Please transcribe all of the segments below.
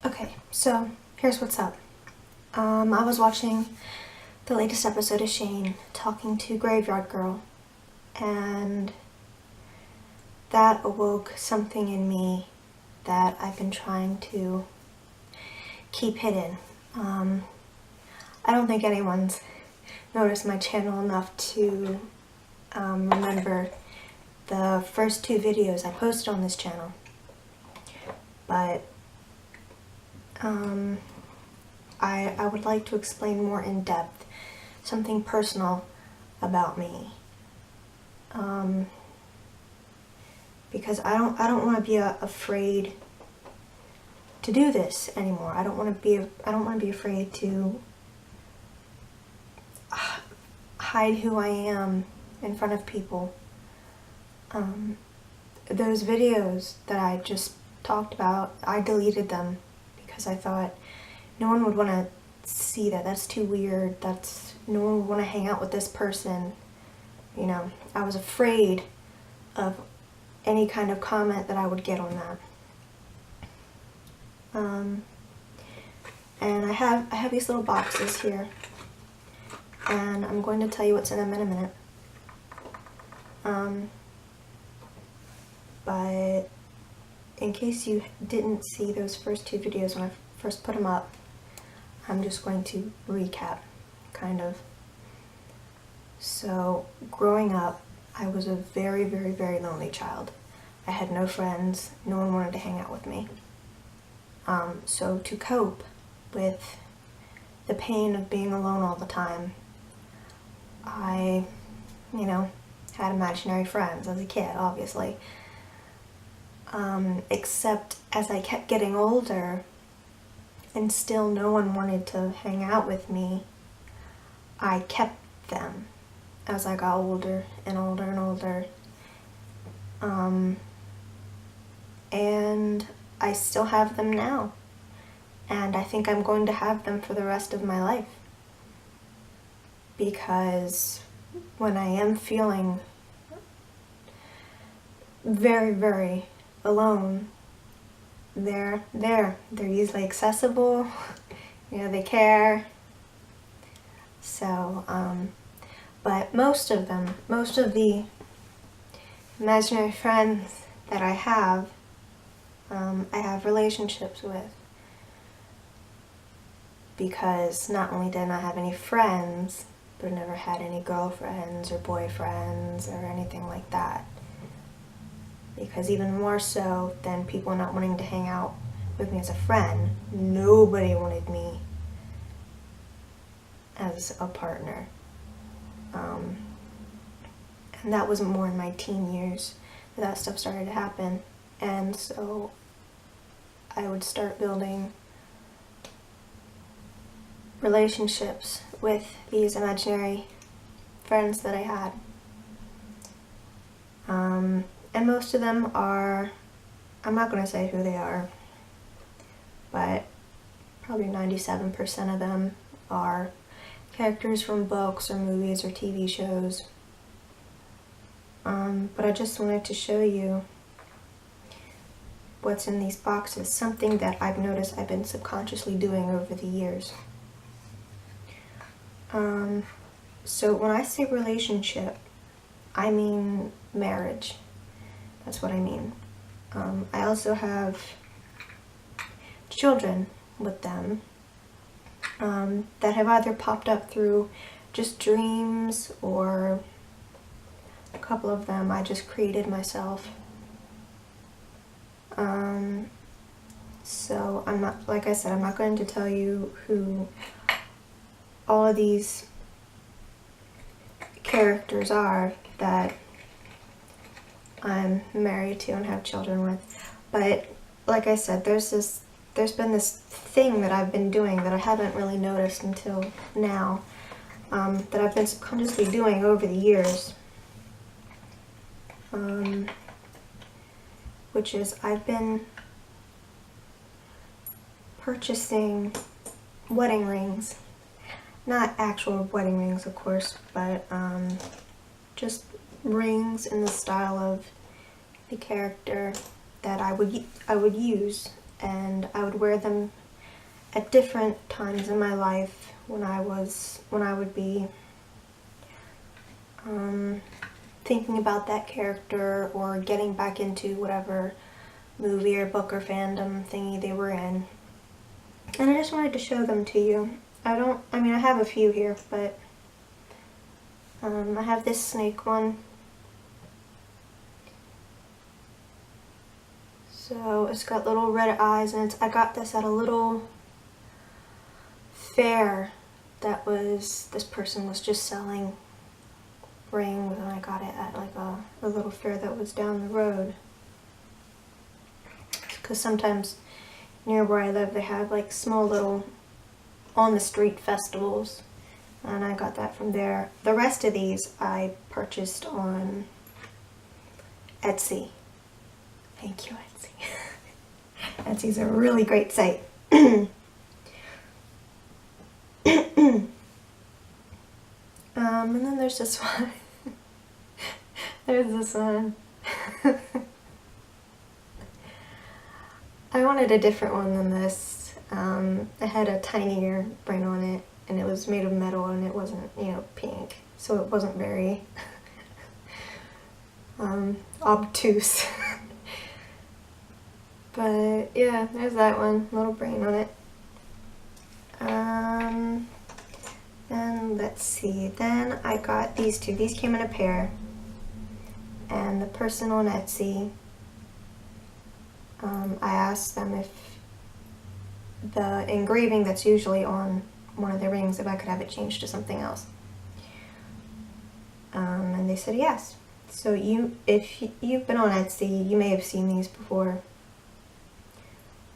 Okay, so here's what's up. I was watching the latest episode of Shane talking to Graveyard Girl, and that awoke something in me that I've been trying to keep hidden. I don't think anyone's noticed my channel enough to remember the first 2 videos I posted on this channel, but I would like to explain more in depth something personal about me, because I don't want to be afraid to do this anymore. I don't want to be afraid to hide who I am in front of people. Those videos that I just talked about, I deleted them because I thought no one would want to see that. That's too weird. No one would want to hang out with this person. You know, I was afraid of any kind of comment that I would get on that. And I have these little boxes here, and I'm going to tell you what's in them in a minute. But in case you didn't see those first 2 videos when I first put them up, I'm just going to recap, kind of. So, growing up, I was a very, very, very lonely child. I had no friends. No one wanted to hang out with me. So to cope with the pain of being alone all the time, I, had imaginary friends as a kid, obviously. Except as I kept getting older, and still no one wanted to hang out with me, I kept them as I got older and older and older. And I still have them now. And I think I'm going to have them for the rest of my life. Because when I am feeling very, very alone, they're easily accessible, they care. So, but most of the imaginary friends that I have relationships with. Because not only did I not have any friends, but never had any girlfriends or boyfriends or anything like that. Because even more so than people not wanting to hang out with me as a friend, nobody wanted me as a partner. And that was more in my teen years that stuff started to happen. And so I would start building relationships with these imaginary friends that I had. And most of them are, I'm not going to say who they are, but probably 97% of them are characters from books or movies or TV shows. But I just wanted to show you what's in these boxes, something that I've noticed I've been subconsciously doing over the years. So when I say relationship, I mean marriage. That's what I mean. I also have children with them that have either popped up through just dreams, or a couple of them I just created myself. So I'm not, like I said, I'm not going to tell you who all of these characters are that I'm married to and have children with. But like I said, there's been this thing that I've been doing that I haven't really noticed until now, that I've been subconsciously doing over the years, which is I've been purchasing wedding rings. Not actual wedding rings, of course, but just rings in the style of the character that I would use and I would wear them at different times in my life when I would be thinking about that character or getting back into whatever movie or book or fandom thingy they were in. And I just wanted to show them to you. I have a few here, but I have this snake one. So it's got little red eyes, and I got this at a little fair that this person was just selling rings, and I got it at like a little fair that was down the road. Because sometimes near where I live they have like small little on the street festivals, and I got that from there. The rest of these I purchased on Etsy. Thank you, Etsy. Etsy's a really great site. And then there's this one. There's this one. I wanted a different one than this. It had a tinier brain on it, and it was made of metal, and it wasn't, pink, so it wasn't very obtuse. But yeah, there's that one, little brain on it. And let's see, then I got these two. These came in a pair, and the person on Etsy, I asked them if the engraving that's usually on one of the rings, if I could have it changed to something else. And they said yes. So if you've been on Etsy, you may have seen these before.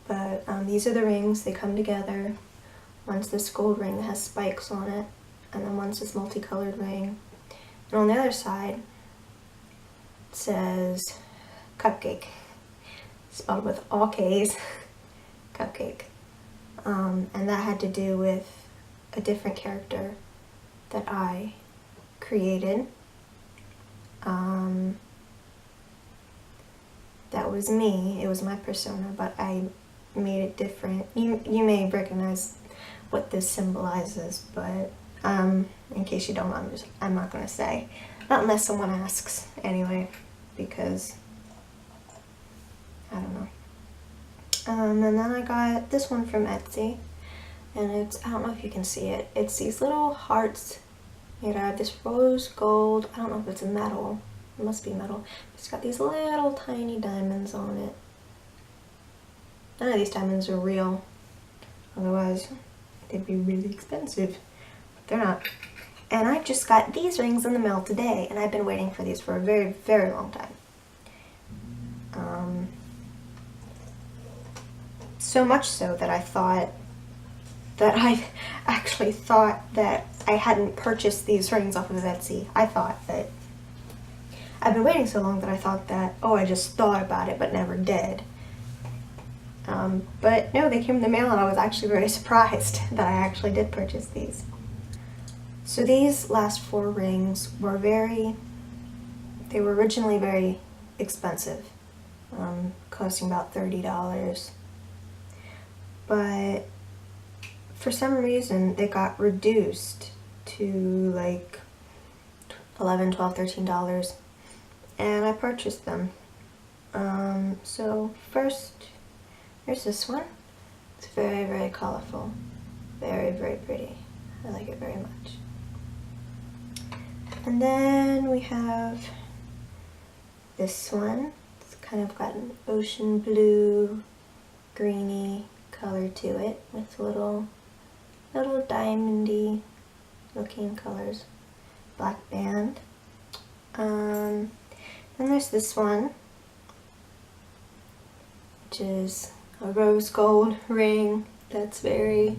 But these are the rings. They come together. One's this gold ring that has spikes on it, and then one's this multicolored ring. And on the other side, it says cupcake, spelled with all K's, cupcake. And that had to do with a different character that I created. That was me. It was my persona, but I made it different. You may recognize what this symbolizes, but in case you don't, I'm not gonna say, not unless someone asks anyway, because I don't know. And then I got this one from Etsy, and I don't know if you can see it. It's these little hearts made out of this rose gold. I don't know if it's metal. It must be metal. It's got these little tiny diamonds on it. None of these diamonds are real. Otherwise, they'd be really expensive. But they're not. And I just got these rings in the mail today, and I've been waiting for these for a very, very long time. So much so that I actually thought that I hadn't purchased these rings off of Etsy. I thought that I've been waiting so long that I thought that, oh, I just thought about it but never did. But no, they came in the mail, and I was actually very surprised that I actually did purchase these. So these last 4 rings were they were originally very expensive, costing about $30. But for some reason, they got reduced to like $11, $12, $13, and I purchased them. So first, here's this one. It's very, very colorful. Very, very pretty. I like it very much. And then we have this one. It's kind of got an ocean blue, greeny color to it with little diamondy looking colors. Black band. Then there's this one, which is a rose gold ring that's very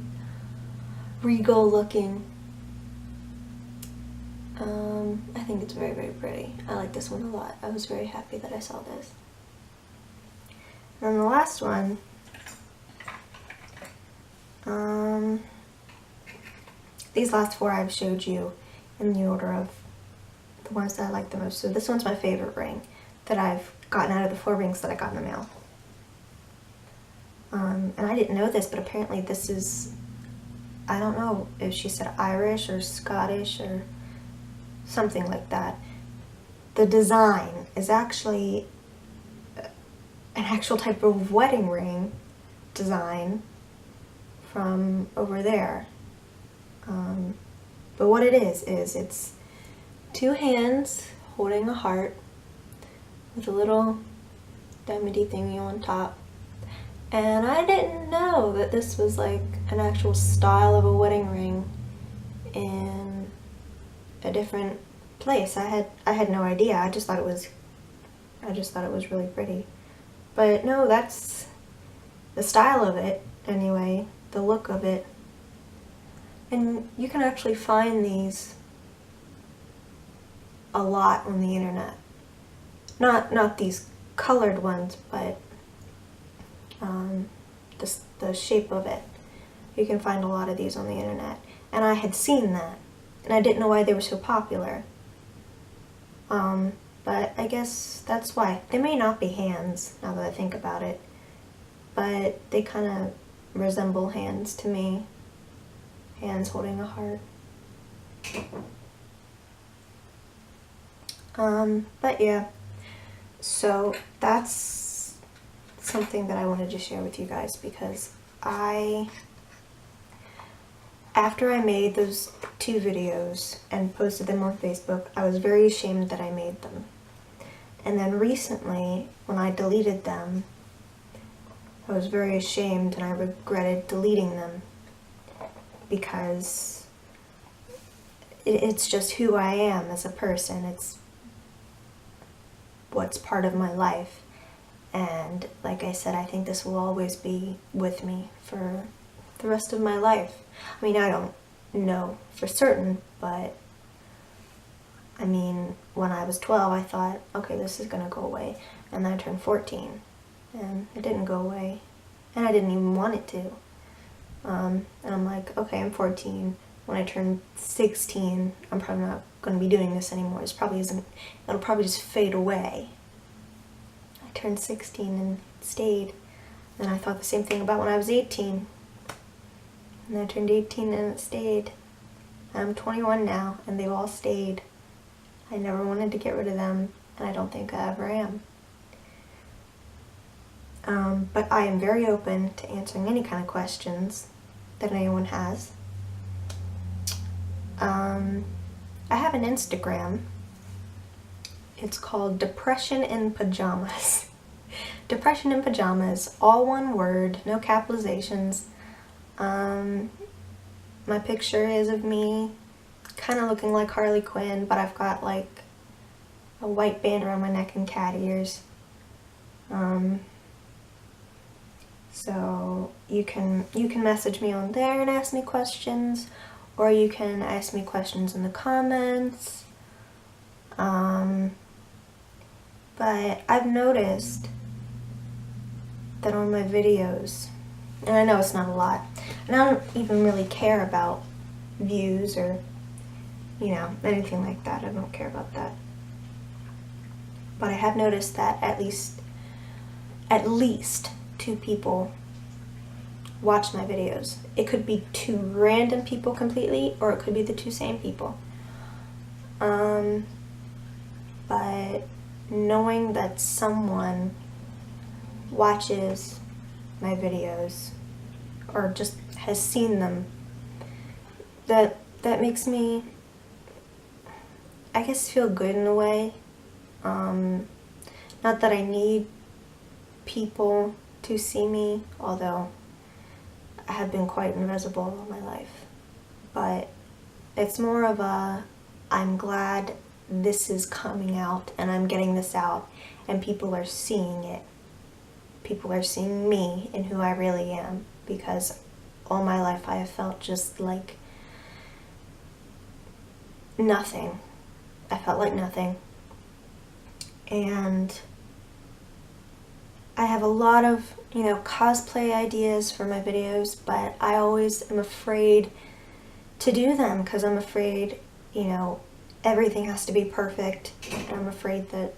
regal looking. I think it's very, very pretty. I like this one a lot. I was very happy that I saw this. And the last one, these last 4 I've showed you in the order of the ones that I like the most. So this one's my favorite ring that I've gotten out of the 4 rings that I got in the mail. And I didn't know this, but apparently this is, I don't know if she said Irish or Scottish or something like that. The design is actually an actual type of wedding ring design from over there. But what it is it's two hands holding a heart with a little diamond-y thingy on top. And I didn't know that this was like an actual style of a wedding ring in a different place. I had no idea. I just thought it was really pretty. But no, that's the style of it anyway, the look of it. And you can actually find these a lot on the internet. Not these colored ones, but the shape of it. You can find a lot of these on the internet. And I had seen that, and I didn't know why they were so popular. But I guess that's why. They may not be hands, now that I think about it, but they kind of resemble hands to me. Hands holding a heart. But yeah, so that's something that I wanted to share with you guys, because after I made those 2 videos and posted them on Facebook, I was very ashamed that I made them. And then recently, when I deleted them, I was very ashamed and I regretted deleting them, because it's just who I am as a person. It's what's part of my life. And like I said, I think this will always be with me for the rest of my life. I mean, I don't know for certain, but I mean, when I was 12, I thought, okay, this is gonna go away. And then I turned 14, and it didn't go away. And I didn't even want it to. And I'm like, okay, I'm 14. When I turn 16, I'm probably not going to be doing this anymore. It'll probably just fade away. I turned 16 and it stayed. And I thought the same thing about when I was 18. And I turned 18 and it stayed. I'm 21 now, and they've all stayed. I never wanted to get rid of them, and I don't think I ever am. But I am very open to answering any kind of questions that anyone has. I have an Instagram. It's called Depression in Pajamas. Depression in Pajamas, all one word, no capitalizations. My picture is of me kind of looking like Harley Quinn, but I've got like a white band around my neck and cat ears. So you can message me on there and ask me questions, or you can ask me questions in the comments. But I've noticed that on my videos, and I know it's not a lot, and I don't even really care about views or, anything like that. I don't care about that. But I have noticed that at least 2 people watch my videos. It could be 2 random people completely, or it could be the 2 same people. But knowing that someone watches my videos or just has seen them, that makes me, I guess, feel good in a way. Not that I need people to see me, although I have been quite invisible all my life. But it's more of I'm glad this is coming out and I'm getting this out and people are seeing it. People are seeing me and who I really am, because all my life I have felt just like nothing. I felt like nothing. And I have a lot of, cosplay ideas for my videos, but I always am afraid to do them because I'm afraid, everything has to be perfect. And I'm afraid that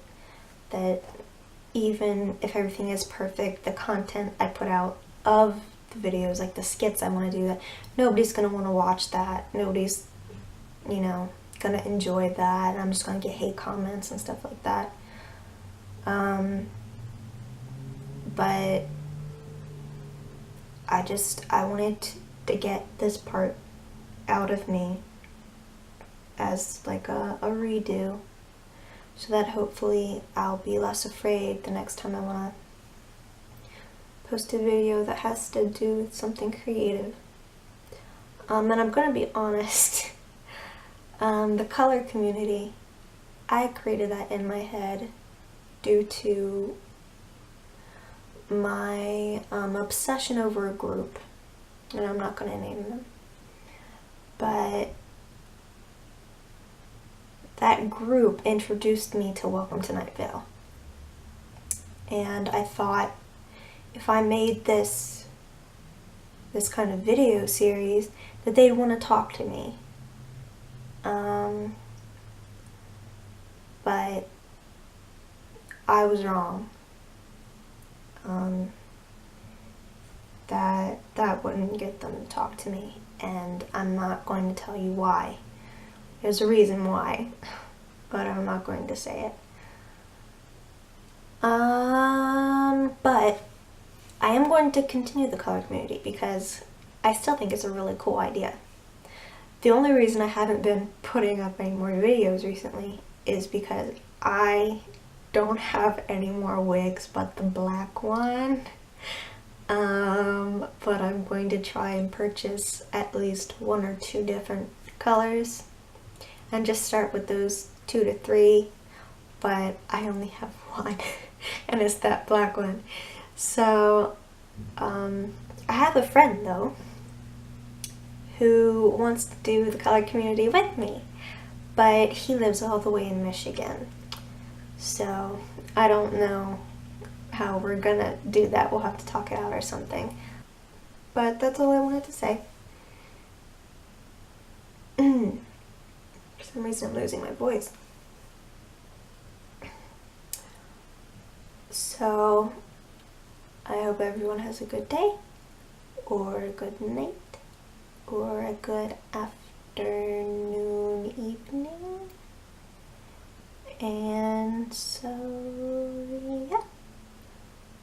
even if everything is perfect, the content I put out of the videos, like the skits I want to do, that nobody's going to want to watch that. Nobody's, you know, going to enjoy that. And I'm just going to get hate comments and stuff like that. But I wanted to get this part out of me as like a redo, so that hopefully I'll be less afraid the next time I want to post a video that has to do with something creative. And I'm gonna be honest, the color community, I created that in my head due to my obsession over a group, and I'm not gonna name them, but that group introduced me to Welcome to Night Vale. And I thought, if I made this kind of video series, that they'd want to talk to me. But I was wrong. That wouldn't get them to talk to me, and I'm not going to tell you why. There's a reason why, but I'm not going to say it. But I am going to continue the color community because I still think it's a really cool idea. The only reason I haven't been putting up any more videos recently is because I don't have any more wigs but the black one. But I'm going to try and purchase at least 1 or 2 different colors and just start with those 2 to 3, but I only have one and it's that black one. So I have a friend though who wants to do the color community with me, but he lives all the way in Michigan, so I don't know how we're gonna do that. We'll have to talk it out or something, but that's all I wanted to say. For some reason I'm losing my voice. So I hope everyone has a good day, or a good night, or a good afternoon, evening. And so, yeah.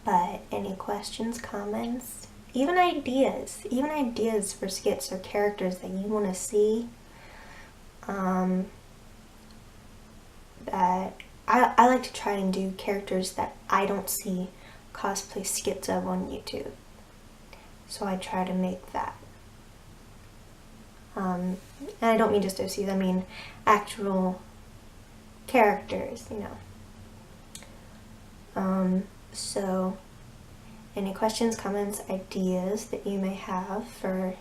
But any questions, comments, even ideas for skits or characters that you want to see, that I like to try and do characters that I don't see cosplay skits of on YouTube. So I try to make that. And I don't mean just OCs, I mean actual characters, you know. So any questions, comments, ideas that you may have for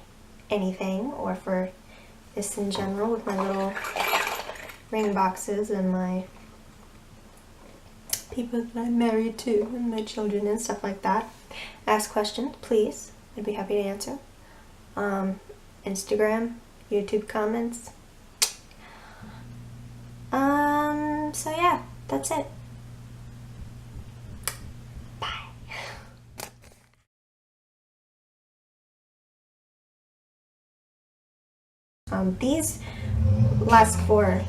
anything, or for this in general with my little ring boxes and my people that I'm married to and my children and stuff like that, ask questions, please. I'd be happy to answer. Instagram, YouTube comments. So yeah, that's it. Bye. These last 4.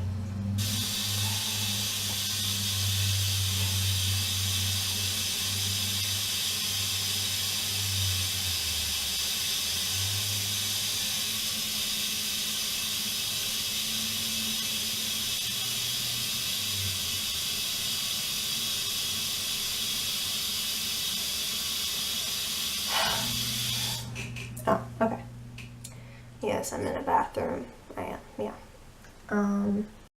Oh, okay. Yes, I'm in a bathroom. I am, yeah.